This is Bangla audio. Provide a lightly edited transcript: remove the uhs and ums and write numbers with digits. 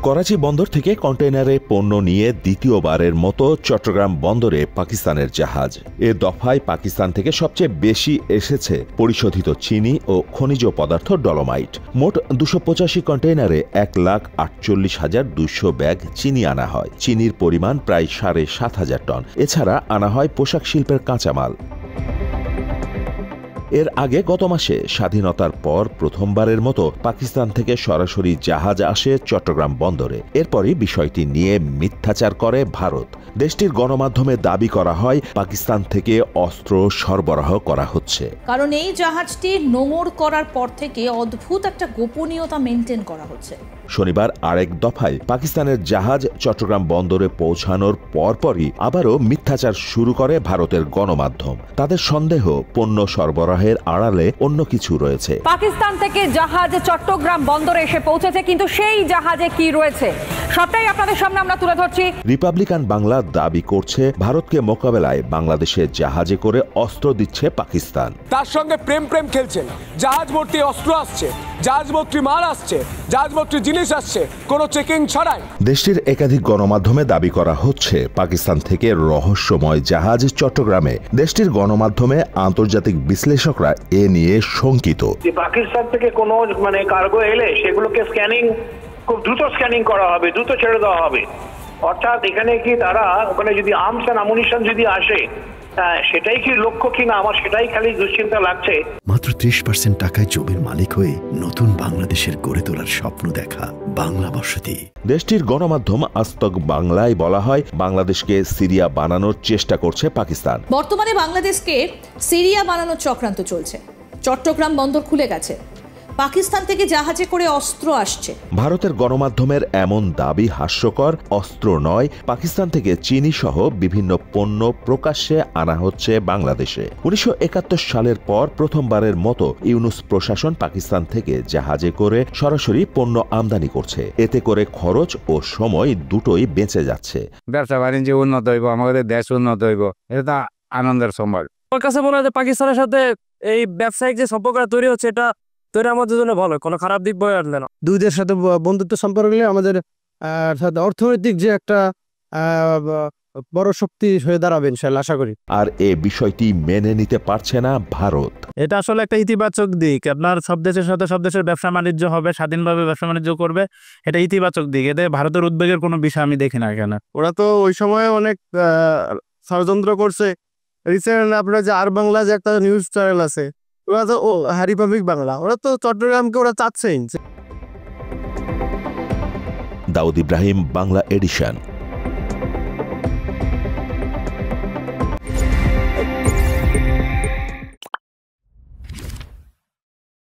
করাচি বন্দর থেকে কন্টেইনারে পণ্য নিয়ে দ্বিতীয়বারের মতো চট্টগ্রাম বন্দরে পাকিস্তানের জাহাজ। এ দফায় পাকিস্তান থেকে সবচেয়ে বেশি এসেছে পরিশোধিত চিনি ও খনিজ পদার্থ ডলোমাইট। মোট ২৮৫ কন্টেইনারে ১,৪৮,২০০ ব্যাগ চিনি আনা হয়। চিনির পরিমাণ প্রায় ৭,৫০০ টন। এছাড়া আনা হয় পোশাক শিল্পের কাঁচামাল। এর আগে গত মাসে স্বাধীনতার পর প্রথমবারের মতো পাকিস্তান থেকে সরাসরি জাহাজ আসে চট্টগ্রাম বন্দরে। এরপরই বিষয়টি নিয়ে মিথ্যাচার করে ভারত। দেশটির গণমাধ্যমে দাবি করা হয় পাকিস্তান থেকে অস্ত্র সরবরাহ করা হচ্ছে। কারণ এই জাহাজটি নোঙর করার পর থেকে অদ্ভুত একটা গোপনীয়তা মেনটেন করা হচ্ছে। শনিবার আরেক দফায় পাকিস্তানের জাহাজ চট্টগ্রাম বন্দরে পৌঁছানোর পরপরই আবারও মিথ্যাচার শুরু করে ভারতের গণমাধ্যম। তাদের সন্দেহ পণ্য সরবরাহের আড়ালে অন্য কিছু রয়েছে। পাকিস্তান থেকে জাহাজ চট্টগ্রাম বন্দরে এসে পৌঁছেছে, কিন্তু সেই জাহাজে কি রয়েছে সবটাই আপনাদের সামনে আমরা তুলে ধরছি। রিপাবলিকান বাংলা দাবি করছে ভারতকে মোকাবেলায় বাংলাদেশে জাহাজে করে অস্ত্র দিচ্ছে পাকিস্তান। তার সঙ্গে প্রেম খেলছেন। জাহাজ ভর্তি অস্ত্র আসছে, জাহাজ ভর্তি মাল আসছে, জাহাজ ভর্তি জিনিস আসছে, কোনো চেকিং ছাড়াই। দেশটির একাধিক গণমাধ্যমে দাবি করা হচ্ছে পাকিস্তান থেকে রহস্যময় জাহাজ চট্টগ্রামে। দেশটির গণমাধ্যমে আন্তর্জাতিক বিশ্লেষকরা এ নিয়ে শঙ্কিত। পাকিস্তান থেকে কোনো কার্গো এলে সেগুলোকে খুব দ্রুত স্ক্যানিং করা হবে, দ্রুত ছেড়ে দেওয়া হবে। অর্থাৎ এখানে কি তারা ওখানে যদি আর্মস এন্ড অ্যামুনিশন যদি আসে, সেটাই কি লক্ষ্য কিনা, আমার সেটাই খালি দুশ্চিন্তা লাগছে। মাত্র ৩০% টাকায় জমির মালিক হয়ে নতুন বাংলাদেশের গড়ে তোলার স্বপ্ন দেখা বাংলা বসতি। দেশটির গণমাধ্যম আজতক বাংলায় বলা হয় বাংলাদেশকে সিরিয়া বানানোর চেষ্টা করছে পাকিস্তান। বর্তমানে বাংলাদেশকে সিরিয়া বানানোর চক্রান্ত চলছে। চট্টগ্রাম বন্দর খুলে গেছে, পাকিস্তান থেকে জাহাজে করে অস্ত্র আসছে। ভারতের গণমাধ্যমের এমন দাবি হাস্যকর। অস্ত্র নয়, পাকিস্তান থেকে চিনি সহ বিভিন্ন পণ্য প্রকাশ্যে আনা হচ্ছে বাংলাদেশে। ১৯৭১ সালের পর প্রথমবারের মতো ইউনূস প্রশাসন পাকিস্তান থেকে জাহাজে করে সরাসরি পণ্য আমদানি করছে। এতে করে খরচ ও সময় দুটোই বেঁচে যাচ্ছে। ব্যবসা বাণিজ্য উন্নত হইব, আমাদের দেশ উন্নত হইব, এটা আনন্দের সময়। আমার কাছে মনে হয় পাকিস্তানের সাথে এই ব্যবসায়িক যে সম্পর্কটা তৈরি হচ্ছে, এটা আমাদের জন্য ভালো, কোনো খারাপ দিক বয়ে আনবে না। দুই দেশের সাথে বন্ধুত্ব সম্পর্ক হলে আমাদের অর্থনৈতিক যে একটা বড় শক্তি হয়ে দাঁড়াবে ইনশাআল্লাহ, আশা করি। আর এ বিষয়টি মেনে নিতে পারছে না ভারত। এটা আসলে একটা ইতিবাচক দিক। আপনার সব দেশের সাথে সব দেশের ব্যবসা বাণিজ্য হবে, স্বাধীনভাবে ব্যবসা বাণিজ্য করবে, এটা ইতিবাচক দিক। এতে ভারতের উদ্বেগের কোনো বিষয় আমি দেখি না এখানে। ওরা তো ওই সময় অনেক ষড়যন্ত্র করছে। রিসেন্ট আপনার যে আর বাংলা যে একটা নিউজ চ্যানেল আছে, ওরা তো রিপাবলিক বাংলা, ওরা তো চট্টগ্রামকে ওরা চাচ্ছেই। দাউদ ইব্রাহিম, বাংলা এডিশন।